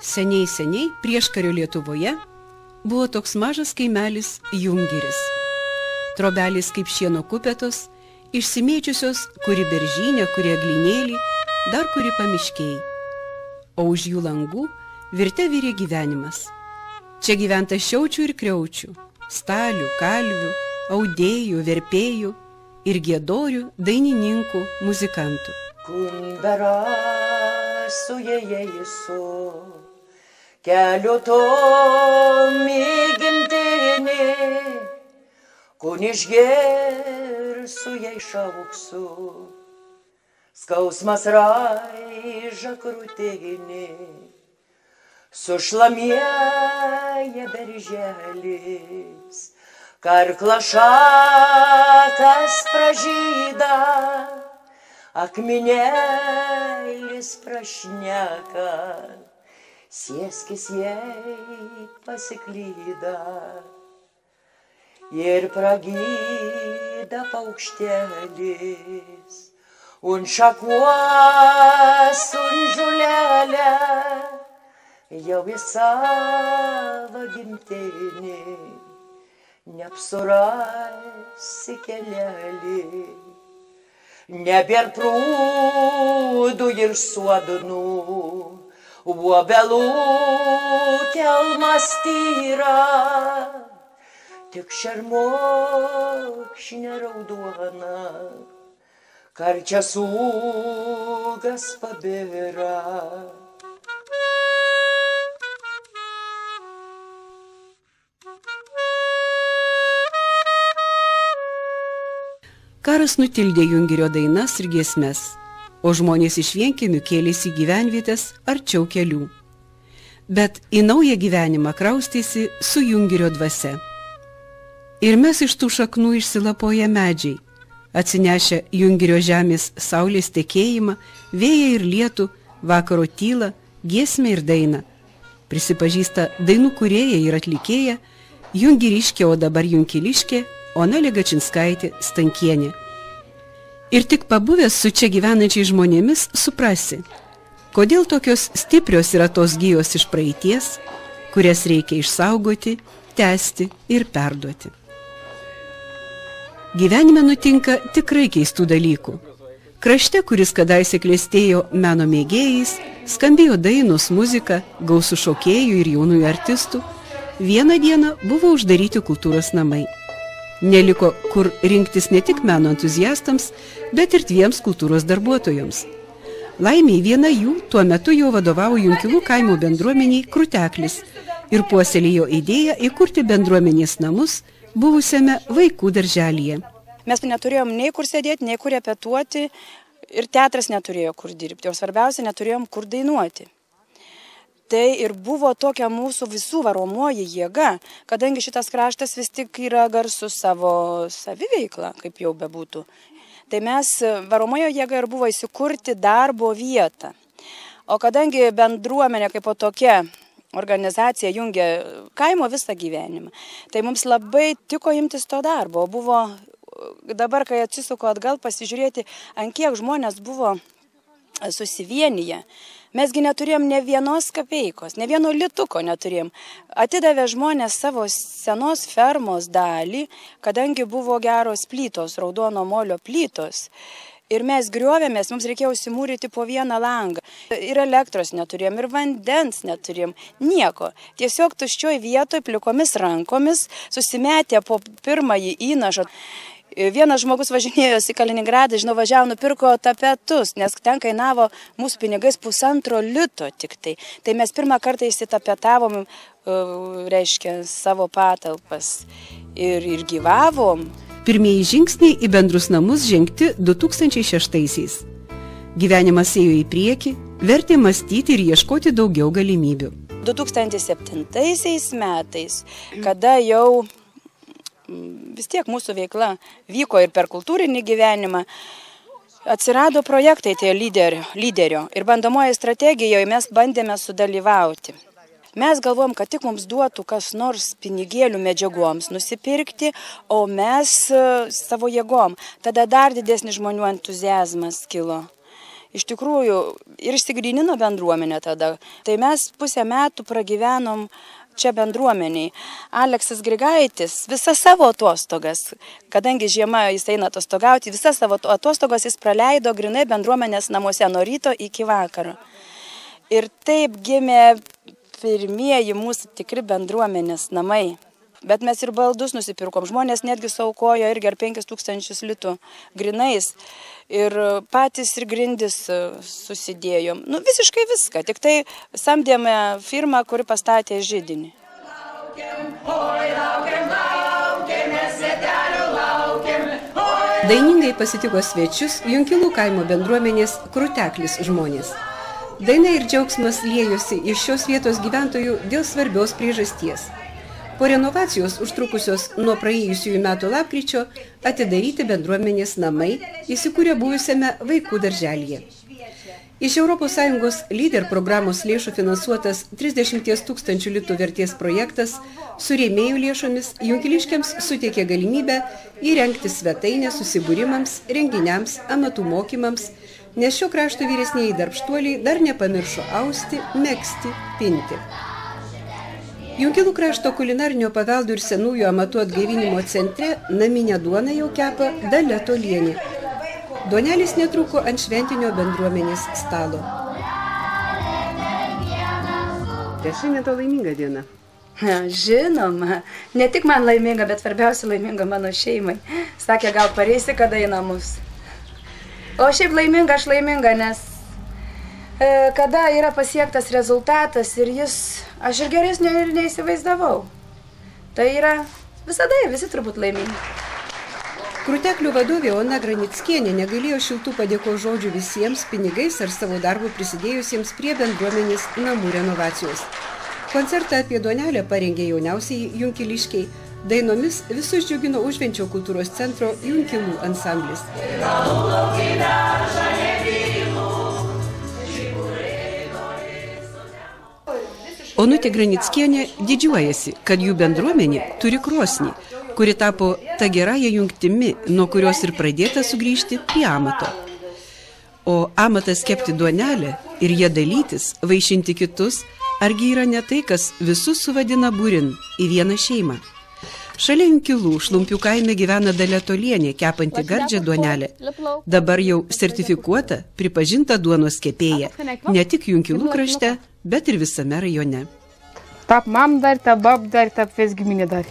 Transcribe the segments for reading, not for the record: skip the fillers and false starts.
Seniai prieškario Lietuvoje buvo toks mažas kaimelis Jungiris. Trobelės kaip šieno kupetos, išsimėčiusios kuri beržynė, kuri eglinėlį, dar kuri pamiškiai. O už jų langų virte virė gyvenimas. Čia gyventa šiaučių ir kriaučių, stalių, kalvių, audėjų, verpėjų ir giedorių, dainininkų, muzikantų. Kumbera su jėjisu, keliu to mėgimtinį, kun išger su jai šauksiu, skausmas raiža krūtinį, sušlamėja berželis, karkla šakas pražyda, akmenėlis prašneka, sieskis jai pasiklyda ir pragyda paukštelis, un šakuos, un žulelė, jau į savo gimtinį neapsurasi kelelį. Nebėr prūdų ir suodunų, obelų kelmas tyra, tik šermokšnė raudona, karčias ūgas pabira. Karas nutildė Jungirio dainas ir giesmes, o žmonės iš vienkiemių kėlėsi į gyvenvietės arčiau kelių. Bet į naują gyvenimą kraustėsi su Jungirio dvasia. Ir mes iš tų šaknų išsilapoję medžiai, atsinešę Jungirio žemės saulės tekėjimą, vėją ir lietų, vakaro tylą, giesmę ir dainą. Prisipažįsta dainų kūrėja ir atlikėja, jungiriškė, o dabar junkiliškė, Ona Legačinskaitė Stankienė. Ir tik pabuvęs su čia gyvenančiais žmonėmis suprasi, kodėl tokios stiprios yra tos gijos iš praeities, kurias reikia išsaugoti, tęsti ir perduoti. Gyvenime nutinka tikrai keistų dalykų. Krašte, kuris kadaise klestėjo meno mėgėjais, skambėjo dainos, muzika, gausų šokėjų ir jaunųjų artistų, vieną dieną buvo uždaryti kultūros namai. Neliko kur rinktis ne tik meno entuziastams, bet ir dviems kultūros darbuotojams. Laimiai viena jų tuo metu jau vadovavo Junkilų kaimo bendruomeniai Kruteklis ir puoselėjo idėją įkurti bendruomenės namus buvusiame vaikų darželyje. Mes neturėjom nei kur sėdėti, nei kur repetuoti ir teatras neturėjo kur dirbti, o svarbiausia neturėjom kur dainuoti. Tai ir buvo tokia mūsų visų varomoji jėga, kadangi šitas kraštas vis tik yra garsus savo saviveiklą, kaip jau bebūtų. Tai mes varomojo jėga ir buvo įsikurti darbo vietą. O kadangi bendruomenė kaip po tokia organizacija jungia kaimo visą gyvenimą, tai mums labai tiko imtis to darbo. Buvo dabar, kai atsisuko atgal pasižiūrėti, ant kiek žmonės buvo susivienyje. Mesgi neturėjom ne vienos kapeikos, ne vieno lituko neturėjom. Atidavė žmonės savo senos fermos dalį, kadangi buvo geros plytos, raudono molio plytos. Ir mes griovėmės, mums reikėjo užsimūryti po vieną langą. Ir elektros neturėjom, ir vandens neturėjom, nieko. Tiesiog tuščioj vietoj, plikomis rankomis, susimetė po pirmąjį įnašą. Vienas žmogus važinėjosi į Kaliningradą, žinau, važiavo, nupirko tapetus, nes ten kainavo mūsų pinigais 1,5 lito tik tai. Tai mes pirmą kartą įsitapetavom, reiškia, savo patalpas ir gyvavom. Pirmieji žingsniai į bendrus namus žengti 2006-aisiais. Gyvenimas ėjo į priekį, vertė mąstyti ir ieškoti daugiau galimybių. 2007 metais, kada jau vis tiek mūsų veikla vyko ir per kultūrinį gyvenimą, atsirado projektai tie lyderio ir bandomoje strategijoje mes bandėme sudalyvauti. Mes galvom, kad tik mums duotų kas nors pinigėlių medžiagoms nusipirkti, o mes savo jėgom. Tada dar didesnis žmonių entuziazmas kilo. iš tikrųjų ir išsigrynino bendruomenę tada. Tai mes pusę metų pragyvenom čia bendruomeniai. Aleksas Grigaitis visas savo atostogas, kadangi žiema jis eina atostogauti, visas savo atostogas jis praleido grinai bendruomenės namuose nuo ryto iki vakaro. Ir taip gimė pirmieji mūsų tikri bendruomenės namai. Bet mes ir baldus nusipirkom, žmonės netgi saukojo irgi ar 5000 litų grinais. Ir patys ir grindis susidėjom. Nu, visiškai viską, tik tai samdėme firmą, kuri pastatė židinį. Dainingai pasitiko svečius Junkilų kaimo bendruomenės Kruteklis žmonės. Daina ir džiaugsmas liejosi iš šios vietos gyventojų dėl svarbios priežasties. Po renovacijos užtrukusios nuo praėjusiųjų metų lapkričio atidaryti bendruomenės namai įsikūrė buvusiame vaikų darželyje. Iš ES lyder programos lėšų finansuotas 30 000 litų vertės projektas su rėmėjų lėšomis junkiliškiams suteikė galimybę įrengti svetainę susibūrimams, renginiams, amatų mokymams, nes šio krašto vyresnieji darbštuoliai dar nepamiršo austi, megzti, pinti. Junkilų krašto kulinarinio paveldo ir senųjų amatų atgaivinimo centre naminę duoną jau kepa Dalia Tolienė. Duonelis netruko ant šventinio bendruomenės stalo. Šiandien to laiminga diena. Žinoma, ne tik man laiminga, bet svarbiausia laiminga mano šeimai. Sakė, gal pareisi kada į namus. O šiaip laiminga, aš laiminga, nes kada yra pasiektas rezultatas ir aš ir geresnio ir neįsivaizdavau. Tai yra visada, visi turbūt laimingi. Kruteklių vadovė Ona Granickienė negailėjo šiltų padėkos žodžių visiems pinigais ar savo darbu prisidėjusiems prie bendruomenės namų renovacijos. Koncertą apie duonelę parengė jauniausiai junkiliškiai. Dainomis visus džiugino Užvenčio kultūros centro Junkilų ansamblis. Onutė Granickienė didžiuojasi, kad jų bendruomenė turi krosnį, kuri tapo ta gerąja jungtimi, nuo kurios ir pradėta sugrįžti prie amato. O amatas kepti duonelę ir ją dalytis, vaišinti kitus, argi yra ne tai, kas visus suvadina būrin į vieną šeimą. Šalia Junkilų Šlumpių kaime gyvena Dalia Tolienė, kepanti gardžią duonelę. Dabar jau sertifikuota, pripažinta duonos kepėja, ne tik Junkilų krašte, bet ir visame rajone. Tap mam dar, tap bab dar, tap vis giminė dar.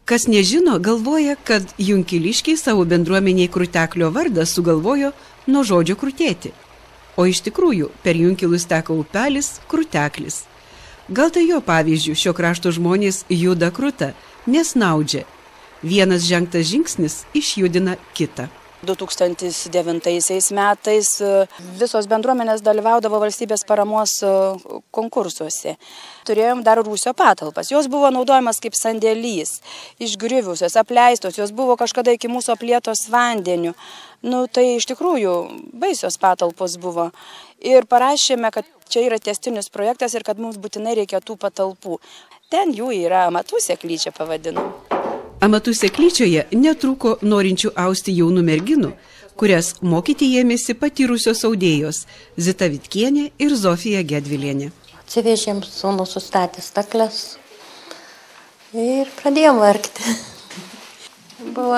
Kas nežino, galvoja, kad junkiliškiai savo bendruomeniai Kruteklio vardą sugalvojo nuo žodžio krutėti. O iš tikrųjų, per Junkilus teka upelis Kruteklis. Gal tai jo pavyzdžių šio krašto žmonės juda kruta, nesnaudžia. Vienas žengtas žingsnis išjudina kitą. 2009 metais visos bendruomenės dalyvaudavo valstybės paramos konkursuose. Turėjom dar rūsio patalpas. Jos buvo naudojamas kaip sandėlys, išgriuvusios, apleistos, jos buvo kažkada iki mūsų aplietos vandeniu. Nu, tai iš tikrųjų baisios patalpos buvo. Ir parašėme, kad čia yra tęstinis projektas ir kad mums būtinai reikia tų patalpų. Ten jų yra Amatų seklyčia pavadinau. Amatų seklyčioje netrūko norinčių austi jaunų merginų, kurias mokyti ėmėsi patyrusios audėjos Zita Vitkienė ir Zofija Gedvilienė. Atsivežėm, sūnus sustatė stakles ir pradėjom vargti. Buvo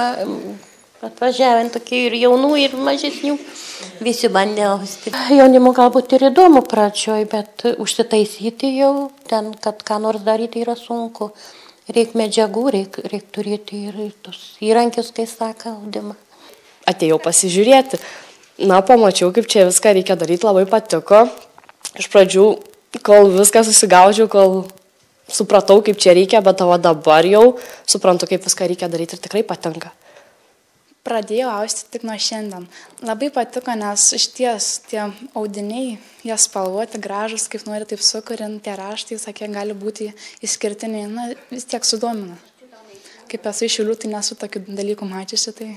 atvažiavę tokių ir jaunų, ir mažesnių. Visi bandė austi. Jaunimo galbūt ir įdomu pradžioj, bet užsitaisyti jau ten, kad ką nors daryti yra sunku. Reik medžiagų, reik turėti ir tos įrankius, kai sako, audimą. Atėjau pasižiūrėti. Na, pamačiau, kaip čia viską reikia daryti, labai patiko. Iš pradžių, kol viską susigaudžiau, kol supratau, kaip čia reikia, bet dabar jau suprantu, kaip viską reikia daryti ir tikrai patinka. Pradėjau austi tik nuo šiandien. Labai patiko, nes išties tie audiniai, jie spalvoti, gražus, kaip nori taip sukurinti, tie raštai, sakė, gali būti išskirtiniai, na, vis tiek sudomina. Kaip esu iš Šiaulių, tai nesu tokių dalykų mačiusi, tai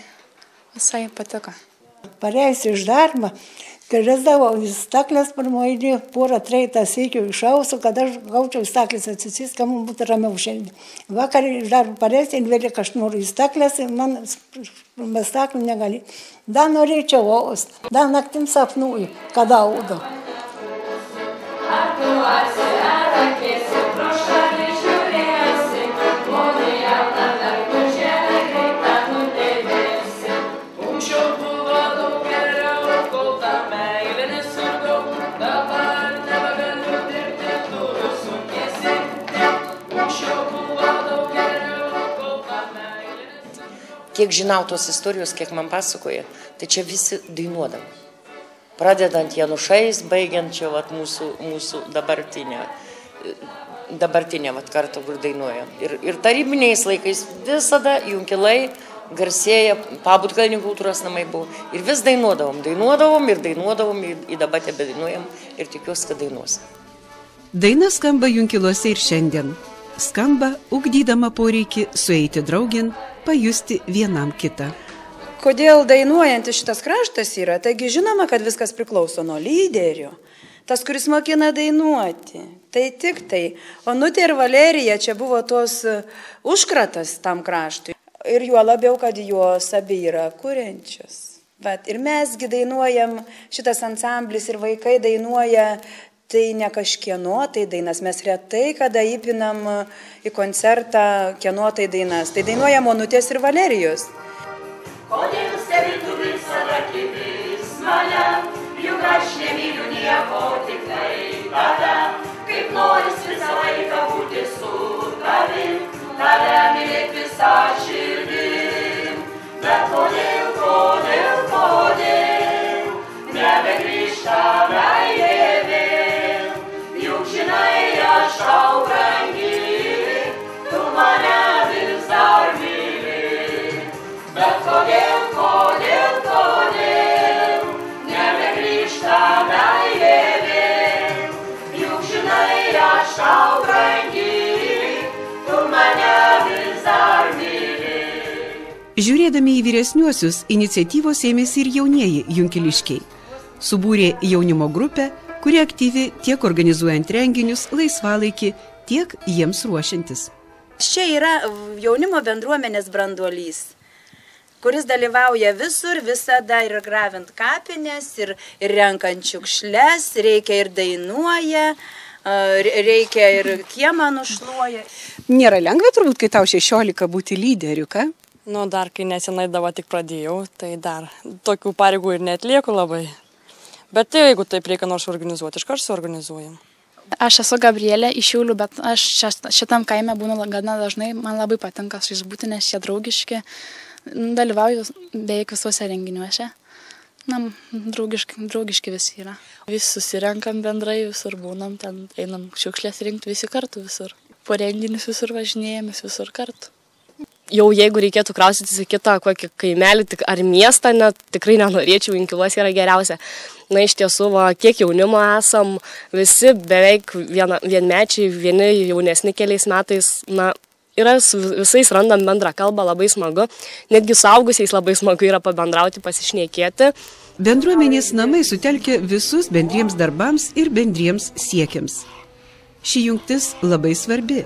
visai patiko. Pareisiu iš darbą, Kai resdavau į staklės pirmoji, porą treitą sėkių išausiu, kad aš gaučiau į staklės atsisės, kad man būtų ramiau šiandien. Vakar iš darbo parėsti, vėliau aš noriu į staklės, man be staklų negali. Dar norėčiau austi, dar naktim sapnuoju, kada audu. Kiek žinau tos istorijos, kiek man pasakoja, tai čia visi dainuodavo. Pradedant Janušais, baigiant čia vat, mūsų dabartinė vat, kartu, kur dainuojam. Ir tarybiniais laikais visada Junkilai garsėja, Pabūdkalnių kultūros namai buvo. Ir vis dainuodavom ir dabar tebedainuojam ir tikiuosi, kad dainuosim. Daina skamba Junkiluose ir šiandien. Skamba, ugdydama poreikį sueiti draugin, pajusti vienam kitą. Kodėl dainuojantis šitas kraštas yra? Taigi žinoma, kad viskas priklauso nuo lyderio. Tas, kuris mokina dainuoti. Tai tik tai. Onutė ir Valerija čia buvo tos užkratas tam kraštui. Ir juo labiau, kad jos abi yra kuriančios. Ir mesgi dainuojam, šitas ansamblis ir vaikai dainuoja. Tai ne kažkieno tai dainas, mes retai, kada įpinam į koncertą kieno tai dainas. Tai dainuoja Onutės ir Valerijos. Kodėl stebi tu visada kibis mane, juk aš nemyliu nieko tikrai tada, kaip noris visą laiką būti su tavim, tave mylėt visą širdim. Bet kodėl, nebegrįžta meilė. Žinai, aš tau brangi, tu mane vis dar myli. Bet kodėl, nebegrįžta meilė vėl. Juk žinai, aš tau brangi, tu mane vis dar myli. Žiūrėdami į vyresniuosius, iniciatyvos ėmėsi ir jaunieji junkiliškiai. Subūrė jaunimo grupę, kuri aktyvi tiek organizuojant renginius, laisvalaikį, tiek jiems ruošiantis. Čia yra jaunimo bendruomenės branduolys, kuris dalyvauja visur, visada ir gravint kapines, ir renkant šiukšles, reikia ir dainuoja, reikia ir kiemą nušluoja. Nėra lengva turbūt, kai tau 16 būti lyderiu, ką? Nu, dar kai nesenai dabar tik pradėjau, tai dar tokių pareigų ir neatlieku labai. Bet jeigu taip reikia nors organizuoti, iškart suorganizuojam. Aš esu Gabrielė iš Šiaulių, bet aš šitam kaime būnu gana dažnai, man labai patinka su jais būti, nes jie draugiški, dalyvauju beveik visuose renginiuose. Na, draugiški visi yra. Visi susirenkam bendrai, visur būnam, ten einam šiukšlės rinkti visi kartu visur. Po renginius visur važinėjamės visur kartu. Jau jeigu reikėtų kraustytis į kitą kokį kaimelį ar miestą, net tikrai nenorėčiau, Junkiluose yra geriausia. Na, iš tiesų, kiek jaunimo esam, visi beveik vienmečiai, vieni jaunesni keliais metais, na, yra su visais randam bendrą kalbą, labai smagu. Netgi suaugusiais labai smagu yra pabendrauti, pasišnekėti. Bendruomenės namai sutelkia visus bendriems darbams ir bendriems siekiams. Ši jungtis labai svarbi.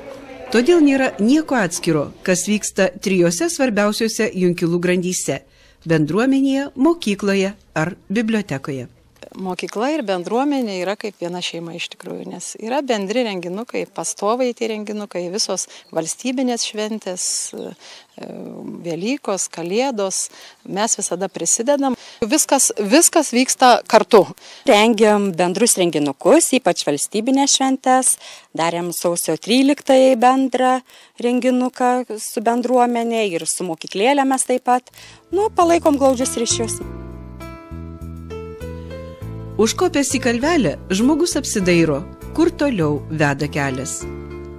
Todėl nėra nieko atskiro, kas vyksta 3 svarbiausiose Junkilų grandyse – bendruomenėje, mokykloje ar bibliotekoje. Mokykla ir bendruomenė yra kaip viena šeima iš tikrųjų, nes yra bendri renginukai, pastovai tie renginukai, visos valstybinės šventės, Velykos, Kalėdos, mes visada prisidedam. Viskas vyksta kartu. Rengiam bendrus renginukus, ypač valstybinės šventės, darėm sausio 13 bendrą renginuką su bendruomenė ir su mokyklėlė mes taip pat. Palaikom glaudžius ryšius. Užkopęs į kalvelę, žmogus apsidairo, kur toliau veda kelias.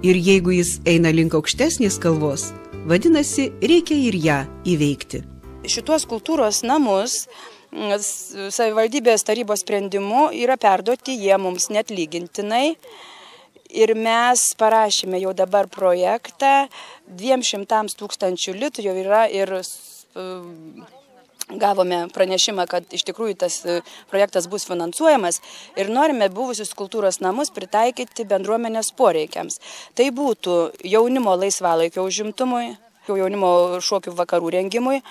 Ir jeigu jis eina link aukštesnės kalvos, vadinasi, reikia ir ją įveikti. Šituos kultūros namus savivaldybės tarybos sprendimu yra perduoti jie mums neatlygintinai. Ir mes parašėme jau dabar projektą, 200 000 litrų jau yra ir gavome pranešimą, kad iš tikrųjų tas projektas bus finansuojamas ir norime buvusius kultūros namus pritaikyti bendruomenės poreikiams. Tai būtų jaunimo laisvalaikio užimtumui, jaunimo šokių vakarų rengimui.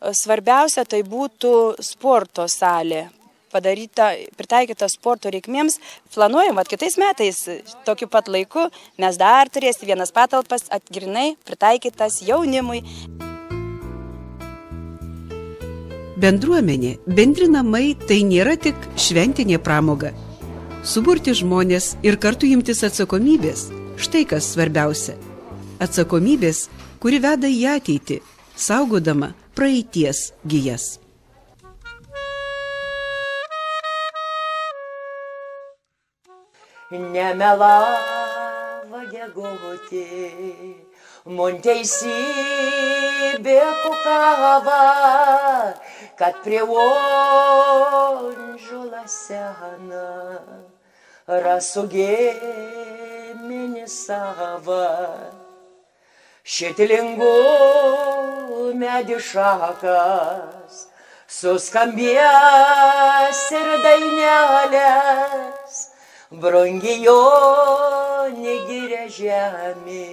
Svarbiausia, tai būtų sporto salė, pritaikyta sporto reikmėms. Planuojam, kad kitais metais tokiu pat laiku mes dar turėsime vienas patalpas atgrinai pritaikytas jaunimui. Bendruomenė, bendri namai tai nėra tik šventinė pramoga. Suburti žmonės ir kartu imtis atsakomybės, štai kas svarbiausia. Atsakomybės, kuri veda į ateitį, saugodama praeities gijas. Nemelava gegoti, mon teisybė kukava, kad prie onžulą seną rasų gėminį savą. Šitilingų medį šakas suskambės ir dainelės, brangi jo negirė žemė,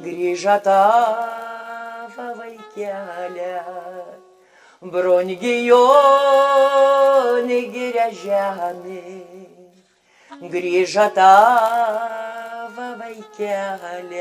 grįža tava vaikelė. Brangi jo negirė žemė, grįža tava vaikelė.